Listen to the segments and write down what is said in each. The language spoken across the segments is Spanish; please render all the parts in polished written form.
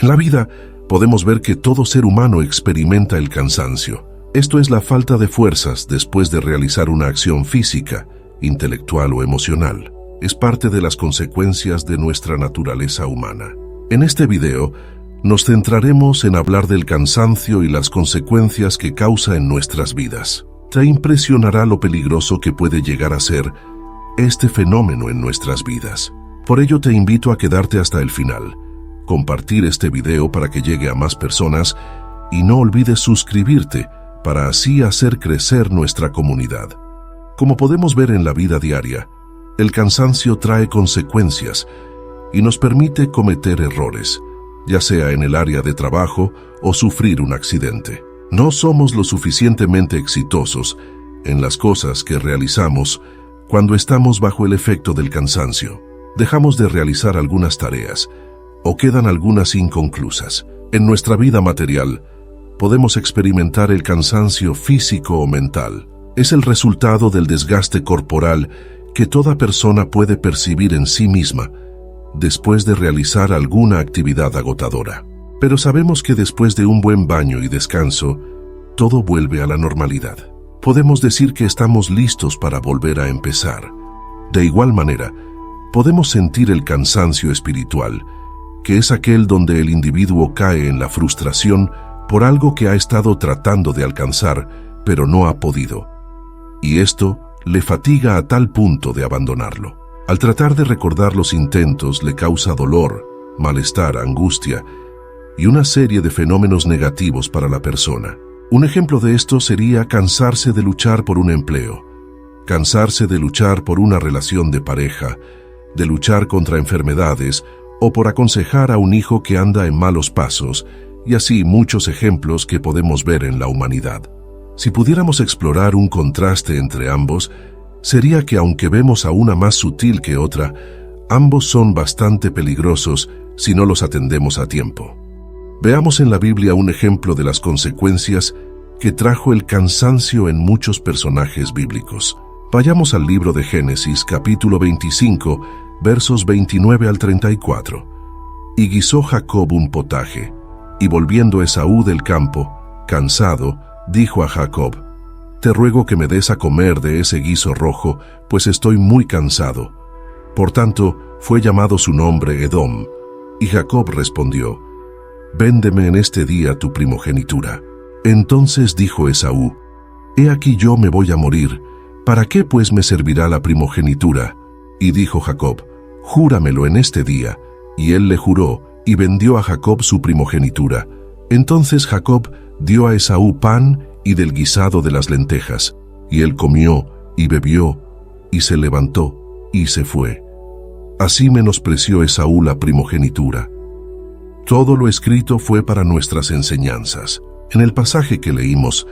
En la vida podemos ver que todo ser humano experimenta el cansancio. Esto es la falta de fuerzas después de realizar una acción física, intelectual o emocional. Es parte de las consecuencias de nuestra naturaleza humana. En este video, nos centraremos en hablar del cansancio y las consecuencias que causa en nuestras vidas. Te impresionará lo peligroso que puede llegar a ser este fenómeno en nuestras vidas. Por ello te invito a quedarte hasta el final, compartir este video para que llegue a más personas y no olvides suscribirte para así hacer crecer nuestra comunidad. Como podemos ver en la vida diaria, el cansancio trae consecuencias y nos permite cometer errores, ya sea en el área de trabajo o sufrir un accidente. No somos lo suficientemente exitosos en las cosas que realizamos cuando estamos bajo el efecto del cansancio. Dejamos de realizar algunas tareas o quedan algunas inconclusas. En nuestra vida material, podemos experimentar el cansancio físico o mental. Es el resultado del desgaste corporal que toda persona puede percibir en sí misma después de realizar alguna actividad agotadora. Pero sabemos que después de un buen baño y descanso, todo vuelve a la normalidad. Podemos decir que estamos listos para volver a empezar. De igual manera, podemos sentir el cansancio espiritual, que es aquel donde el individuo cae en la frustración por algo que ha estado tratando de alcanzar, pero no ha podido. Y esto le fatiga a tal punto de abandonarlo. Al tratar de recordar los intentos le causa dolor, malestar, angustia y una serie de fenómenos negativos para la persona. Un ejemplo de esto sería cansarse de luchar por un empleo, cansarse de luchar por una relación de pareja, de luchar contra enfermedades o por aconsejar a un hijo que anda en malos pasos, y así muchos ejemplos que podemos ver en la humanidad. Si pudiéramos explorar un contraste entre ambos, sería que aunque vemos a una más sutil que otra, ambos son bastante peligrosos si no los atendemos a tiempo. Veamos en la Biblia un ejemplo de las consecuencias que trajo el cansancio en muchos personajes bíblicos. Vayamos al libro de Génesis, capítulo 25, versos 29 al 34. Y guisó Jacob un potaje, y volviendo Esaú del campo, cansado, dijo a Jacob: «Te ruego que me des a comer de ese guiso rojo, pues estoy muy cansado». Por tanto, fue llamado su nombre Edom. Y Jacob respondió: «Véndeme en este día tu primogenitura». Entonces dijo Esaú: «He aquí yo me voy a morir, ¿para qué pues me servirá la primogenitura?». Y dijo Jacob: «Júramelo en este día». Y él le juró, y vendió a Jacob su primogenitura. Entonces Jacob dio a Esaú pan y del guisado de las lentejas, y él comió y bebió, y se levantó y se fue. Así menospreció Esaú la primogenitura. Todo lo escrito fue para nuestras enseñanzas. En el pasaje que leímos,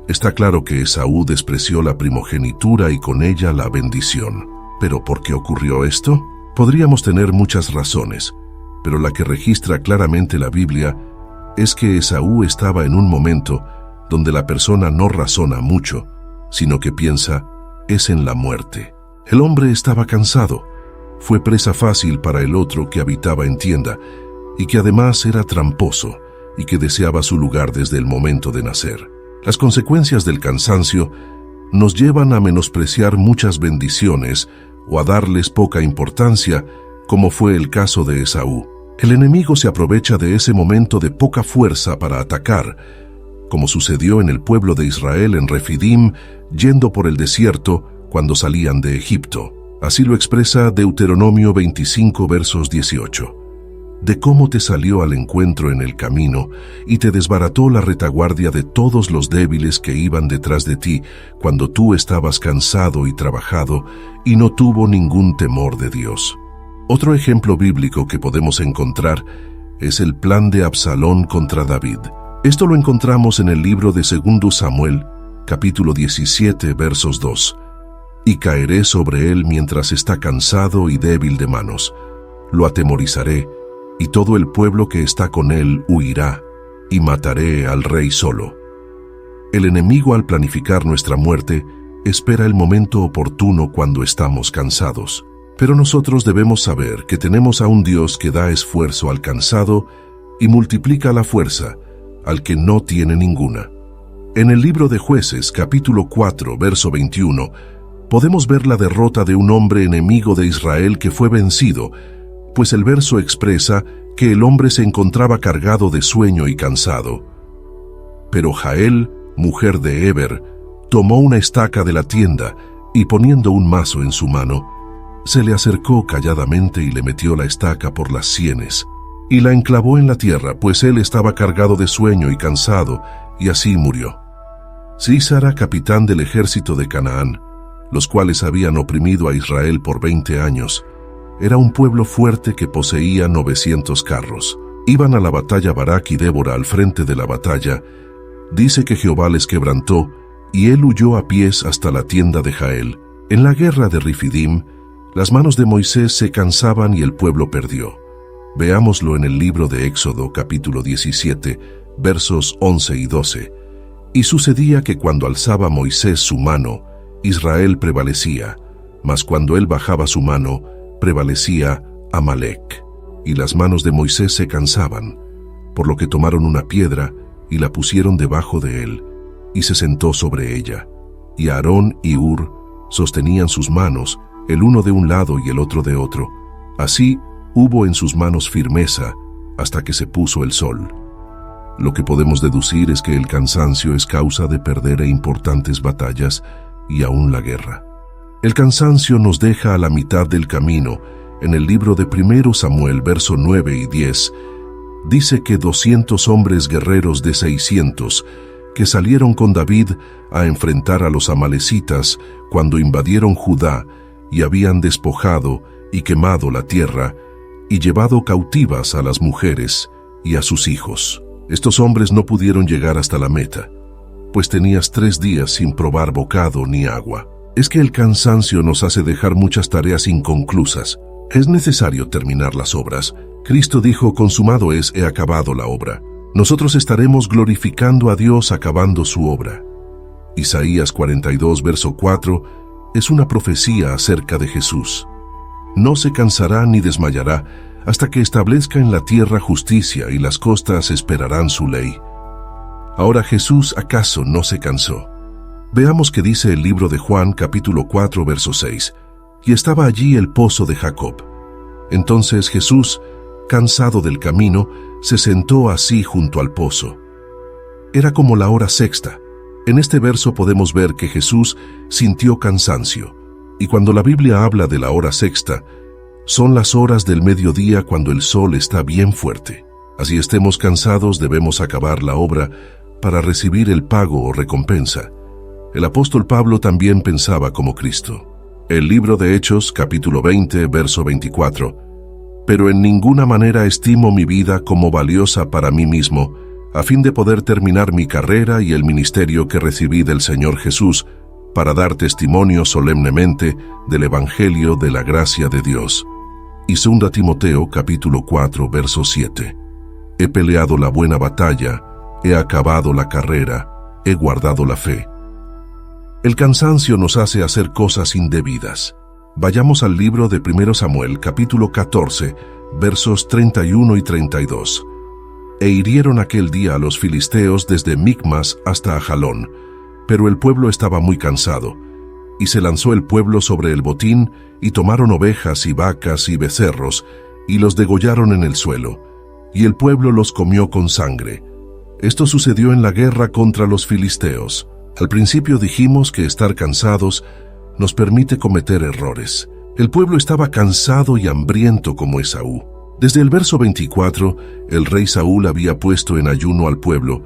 está claro que Esaú despreció la primogenitura y con ella la bendición. ¿Pero por qué ocurrió esto? Podríamos tener muchas razones, pero la que registra claramente la Biblia es que Esaú estaba en un momento donde la persona no razona mucho, sino que piensa es en la muerte. El hombre estaba cansado, fue presa fácil para el otro que habitaba en tienda y que además era tramposo y que deseaba su lugar desde el momento de nacer. Las consecuencias del cansancio nos llevan a menospreciar muchas bendiciones o a darles poca importancia, como fue el caso de Esaú. El enemigo se aprovecha de ese momento de poca fuerza para atacar, como sucedió en el pueblo de Israel en Refidim, yendo por el desierto cuando salían de Egipto. Así lo expresa Deuteronomio 25, versos 18. De cómo te salió al encuentro en el camino y te desbarató la retaguardia de todos los débiles que iban detrás de ti cuando tú estabas cansado y trabajado y no tuvo ningún temor de Dios. Otro ejemplo bíblico que podemos encontrar es el plan de Absalón contra David. Esto lo encontramos en el libro de 2 Samuel, capítulo 17, versos 2. Y caeré sobre él mientras está cansado y débil de manos. Lo atemorizaré, y todo el pueblo que está con él huirá, y mataré al rey solo. El enemigo, al planificar nuestra muerte, espera el momento oportuno cuando estamos cansados. Pero nosotros debemos saber que tenemos a un Dios que da esfuerzo al cansado y multiplica la fuerza al que no tiene ninguna. En el libro de Jueces, capítulo 4, verso 21, podemos ver la derrota de un hombre enemigo de Israel que fue vencido, pues el verso expresa que el hombre se encontraba cargado de sueño y cansado. Pero Jael, mujer de Heber, tomó una estaca de la tienda y poniendo un mazo en su mano, se le acercó calladamente y le metió la estaca por las sienes, y la enclavó en la tierra, pues él estaba cargado de sueño y cansado, y así murió. Sísara, capitán del ejército de Canaán, los cuales habían oprimido a Israel por 20 años, era un pueblo fuerte que poseía 900 carros. Iban a la batalla Barak y Débora al frente de la batalla. Dice que Jehová les quebrantó, y él huyó a pies hasta la tienda de Jael. En la guerra de Rifidim, las manos de Moisés se cansaban y el pueblo perdió. Veámoslo en el libro de Éxodo, capítulo 17, versos 11 y 12. Y sucedía que cuando alzaba Moisés su mano, Israel prevalecía, mas cuando él bajaba su mano, prevalecía Amalec. Y las manos de Moisés se cansaban, por lo que tomaron una piedra y la pusieron debajo de él, y se sentó sobre ella. Y Aarón y Hur sostenían sus manos, el uno de un lado y el otro de otro. Así hubo en sus manos firmeza hasta que se puso el sol. Lo que podemos deducir es que el cansancio es causa de perder importantes batallas y aún la guerra. El cansancio nos deja a la mitad del camino. En el libro de 1 Samuel, verso 9 y 10, dice que 200 hombres guerreros de 600 que salieron con David a enfrentar a los amalecitas cuando invadieron Judá y habían despojado y quemado la tierra y llevado cautivas a las mujeres y a sus hijos. Estos hombres no pudieron llegar hasta la meta, pues tenías 3 días sin probar bocado ni agua. Es que el cansancio nos hace dejar muchas tareas inconclusas. Es necesario terminar las obras. Cristo dijo, consumado es, he acabado la obra. Nosotros estaremos glorificando a Dios acabando su obra. Isaías 42, verso 4, es una profecía acerca de Jesús. No se cansará ni desmayará hasta que establezca en la tierra justicia y las costas esperarán su ley. Ahora Jesús, ¿acaso no se cansó? Veamos qué dice el libro de Juan, capítulo 4, verso 6. Y estaba allí el pozo de Jacob. Entonces Jesús, cansado del camino, se sentó así junto al pozo. Era como la hora sexta. En este verso podemos ver que Jesús sintió cansancio. Y cuando la Biblia habla de la hora sexta, son las horas del mediodía cuando el sol está bien fuerte. Así estemos cansados, debemos acabar la obra para recibir el pago o recompensa. El apóstol Pablo también pensaba como Cristo. El libro de Hechos, capítulo 20, verso 24. Pero en ninguna manera estimo mi vida como valiosa para mí mismo, a fin de poder terminar mi carrera y el ministerio que recibí del Señor Jesús, para dar testimonio solemnemente del Evangelio de la gracia de Dios. Y 2 Timoteo, capítulo 4, verso 7. He peleado la buena batalla, he acabado la carrera, he guardado la fe. El cansancio nos hace hacer cosas indebidas. Vayamos al libro de 1 Samuel, capítulo 14, versos 31 y 32. E hirieron aquel día a los filisteos desde Micmas hasta Ajalón, pero el pueblo estaba muy cansado. Y se lanzó el pueblo sobre el botín, y tomaron ovejas y vacas y becerros, y los degollaron en el suelo, y el pueblo los comió con sangre. Esto sucedió en la guerra contra los filisteos. Al principio dijimos que estar cansados nos permite cometer errores. El pueblo estaba cansado y hambriento como Esaú. Desde el verso 24, el rey Saúl había puesto en ayuno al pueblo,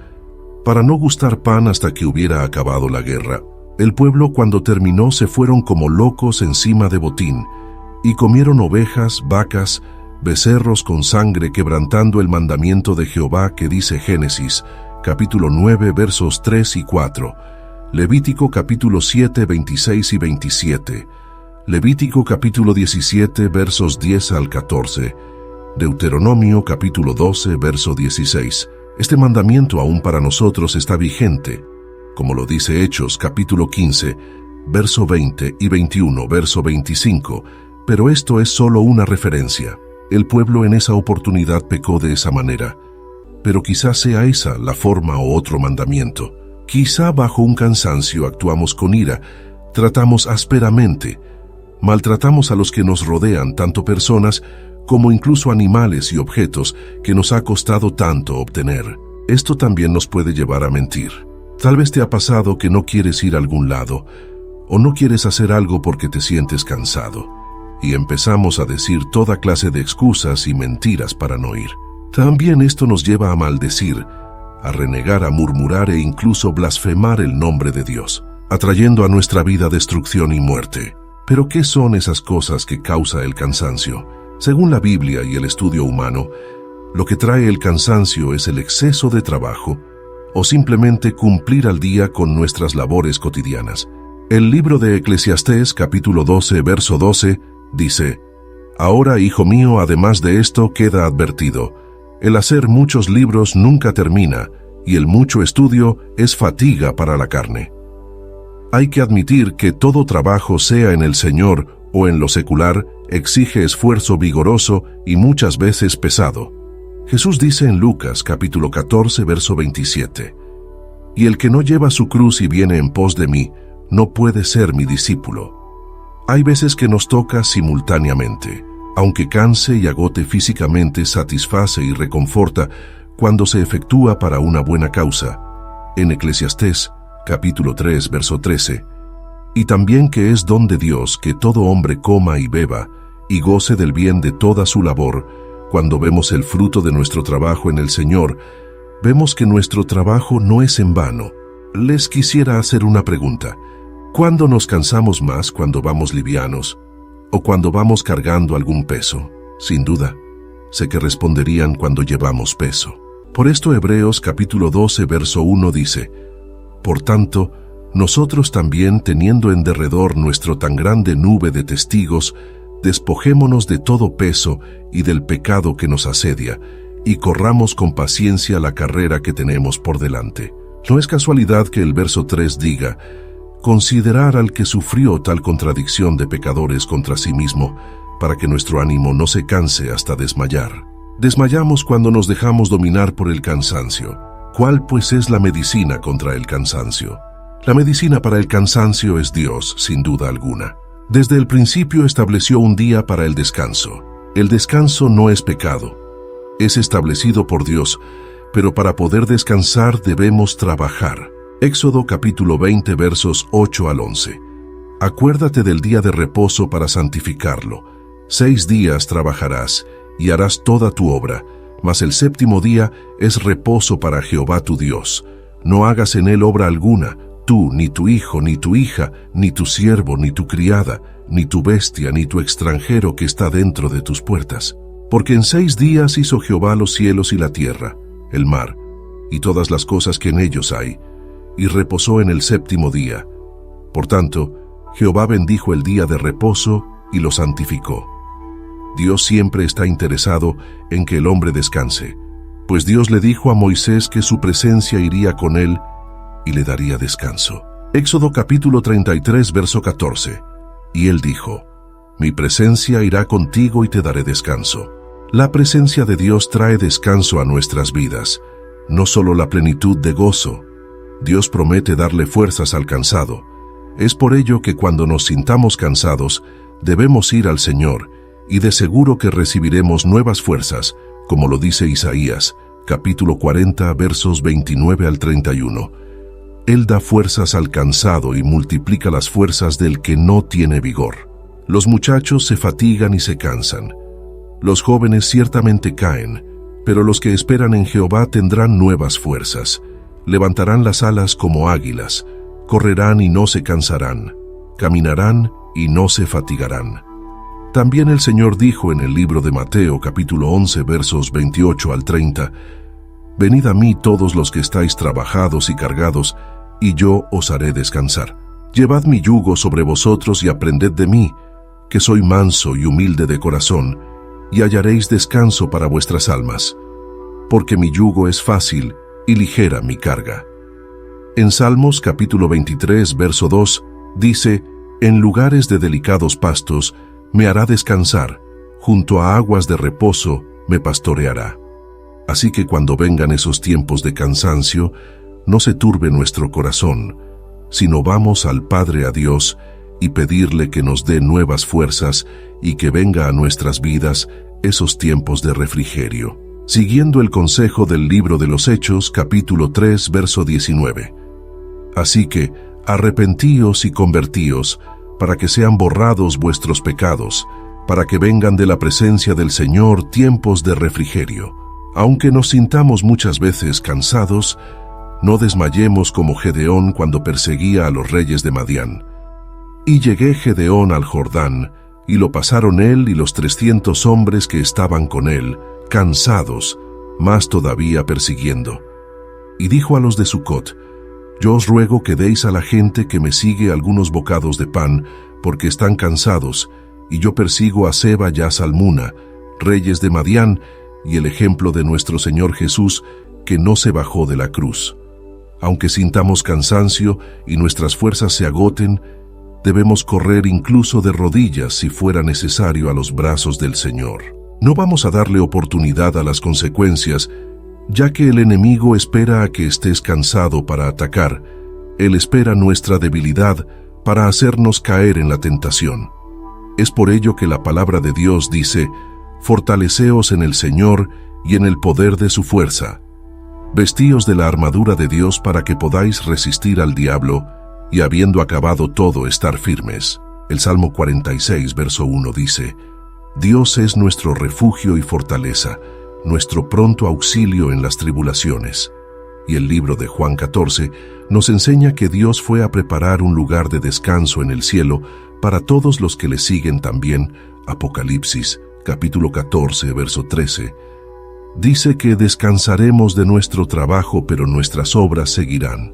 para no gustar pan hasta que hubiera acabado la guerra. El pueblo, cuando terminó, se fueron como locos encima de botín, y comieron ovejas, vacas, becerros con sangre, quebrantando el mandamiento de Jehová que dice Génesis, capítulo 9, versos 3 y 4. Levítico capítulo 7, 26 y 27, Levítico capítulo 17, versos 10 al 14, Deuteronomio capítulo 12, verso 16. Este mandamiento aún para nosotros está vigente, como lo dice Hechos capítulo 15, verso 20 y 21, verso 25, pero esto es solo una referencia. El pueblo en esa oportunidad pecó de esa manera, pero quizá sea esa la forma o otro mandamiento. Quizá bajo un cansancio actuamos con ira, tratamos ásperamente, maltratamos a los que nos rodean, tanto personas como incluso animales y objetos que nos ha costado tanto obtener. Esto también nos puede llevar a mentir. Tal vez te ha pasado que no quieres ir a algún lado, o no quieres hacer algo porque te sientes cansado, y empezamos a decir toda clase de excusas y mentiras para no ir. También esto nos lleva a maldecir, a renegar, a murmurar e incluso blasfemar el nombre de Dios, atrayendo a nuestra vida destrucción y muerte. Pero ¿qué son esas cosas que causa el cansancio? Según la Biblia y el estudio humano, lo que trae el cansancio es el exceso de trabajo o simplemente cumplir al día con nuestras labores cotidianas. El libro de Eclesiastés, capítulo 12, verso 12, dice: «Ahora, hijo mío, además de esto queda advertido, el hacer muchos libros nunca termina, y el mucho estudio es fatiga para la carne». Hay que admitir que todo trabajo, sea en el Señor o en lo secular, exige esfuerzo vigoroso y muchas veces pesado. Jesús dice en Lucas capítulo 14, verso 27, «Y el que no lleva su cruz y viene en pos de mí, no puede ser mi discípulo». Hay veces que nos toca simultáneamente. Aunque canse y agote físicamente, satisface y reconforta cuando se efectúa para una buena causa. En Eclesiastés, capítulo 3, verso 13. «Y también que es don de Dios que todo hombre coma y beba, y goce del bien de toda su labor». Cuando vemos el fruto de nuestro trabajo en el Señor, vemos que nuestro trabajo no es en vano. Les quisiera hacer una pregunta. ¿Cuándo nos cansamos más? ¿Cuando vamos livianos? ¿O cuando vamos cargando algún peso? Sin duda, sé que responderían cuando llevamos peso. Por esto Hebreos capítulo 12, verso 1 dice: «Por tanto, nosotros también, teniendo en derredor nuestro tan grande nube de testigos, despojémonos de todo peso y del pecado que nos asedia, y corramos con paciencia la carrera que tenemos por delante». No es casualidad que el verso 3 diga: «Considerar al que sufrió tal contradicción de pecadores contra sí mismo, para que nuestro ánimo no se canse hasta desmayar». Desmayamos cuando nos dejamos dominar por el cansancio. ¿Cuál pues es la medicina contra el cansancio? La medicina para el cansancio es Dios, sin duda alguna. Desde el principio estableció un día para el descanso. El descanso no es pecado. Es establecido por Dios, pero para poder descansar debemos trabajar. Éxodo capítulo 20 versos 8 al 11. «Acuérdate del día de reposo para santificarlo. 6 días trabajarás y harás toda tu obra, mas el séptimo día es reposo para Jehová tu Dios. No hagas en él obra alguna, tú, ni tu hijo, ni tu hija, ni tu siervo, ni tu criada, ni tu bestia, ni tu extranjero que está dentro de tus puertas. Porque en 6 días hizo Jehová los cielos y la tierra, el mar, y todas las cosas que en ellos hay, y reposó en el séptimo día. Por tanto, Jehová bendijo el día de reposo y lo santificó». Dios siempre está interesado en que el hombre descanse, pues Dios le dijo a Moisés que su presencia iría con él y le daría descanso. Éxodo capítulo 33, verso 14. «Y él dijo: Mi presencia irá contigo y te daré descanso». La presencia de Dios trae descanso a nuestras vidas, no solo la plenitud de gozo. Dios promete darle fuerzas al cansado. Es por ello que cuando nos sintamos cansados, debemos ir al Señor, y de seguro que recibiremos nuevas fuerzas, como lo dice Isaías, capítulo 40, versos 29 al 31. Él da fuerzas al cansado y multiplica las fuerzas del que no tiene vigor. Los muchachos se fatigan y se cansan. Los jóvenes ciertamente caen, pero los que esperan en Jehová tendrán nuevas fuerzas. Levantarán las alas como águilas, correrán y no se cansarán, caminarán y no se fatigarán. También el Señor dijo en el libro de Mateo, capítulo 11, versos 28 al 30, «Venid a mí todos los que estáis trabajados y cargados, y yo os haré descansar. Llevad mi yugo sobre vosotros y aprended de mí, que soy manso y humilde de corazón, y hallaréis descanso para vuestras almas, porque mi yugo es fácil y ligera mi carga». En Salmos capítulo 23, verso 2, dice: «En lugares de delicados pastos me hará descansar, junto a aguas de reposo me pastoreará». Así que cuando vengan esos tiempos de cansancio, no se turbe nuestro corazón, sino vamos al Padre, a Dios, y pedirle que nos dé nuevas fuerzas y que venga a nuestras vidas esos tiempos de refrigerio. Siguiendo el consejo del libro de los Hechos, capítulo 3, verso 19. Así que, arrepentíos y convertíos, para que sean borrados vuestros pecados, para que vengan de la presencia del Señor tiempos de refrigerio. Aunque nos sintamos muchas veces cansados, no desmayemos como Gedeón cuando perseguía a los reyes de Madián. Y llegué Gedeón al Jordán, y lo pasaron él y los 300 hombres que estaban con él, cansados, más todavía persiguiendo. Y dijo a los de Sucot: Yo os ruego que deis a la gente que me sigue algunos bocados de pan, porque están cansados, y yo persigo a Seba y a Salmuna, reyes de Madián, y el ejemplo de nuestro Señor Jesús, que no se bajó de la cruz. Aunque sintamos cansancio y nuestras fuerzas se agoten, debemos correr incluso de rodillas si fuera necesario a los brazos del Señor. No vamos a darle oportunidad a las consecuencias, ya que el enemigo espera a que estés cansado para atacar. Él espera nuestra debilidad para hacernos caer en la tentación. Es por ello que la palabra de Dios dice: fortaleceos en el Señor y en el poder de su fuerza. Vestíos de la armadura de Dios para que podáis resistir al diablo y, habiendo acabado todo, estar firmes. El Salmo 46, verso 1 dice: Dios es nuestro refugio y fortaleza, nuestro pronto auxilio en las tribulaciones. Y el libro de Juan 14 nos enseña que Dios fue a preparar un lugar de descanso en el cielo para todos los que le siguen también. Apocalipsis, capítulo 14, verso 13. Dice que descansaremos de nuestro trabajo, pero nuestras obras seguirán.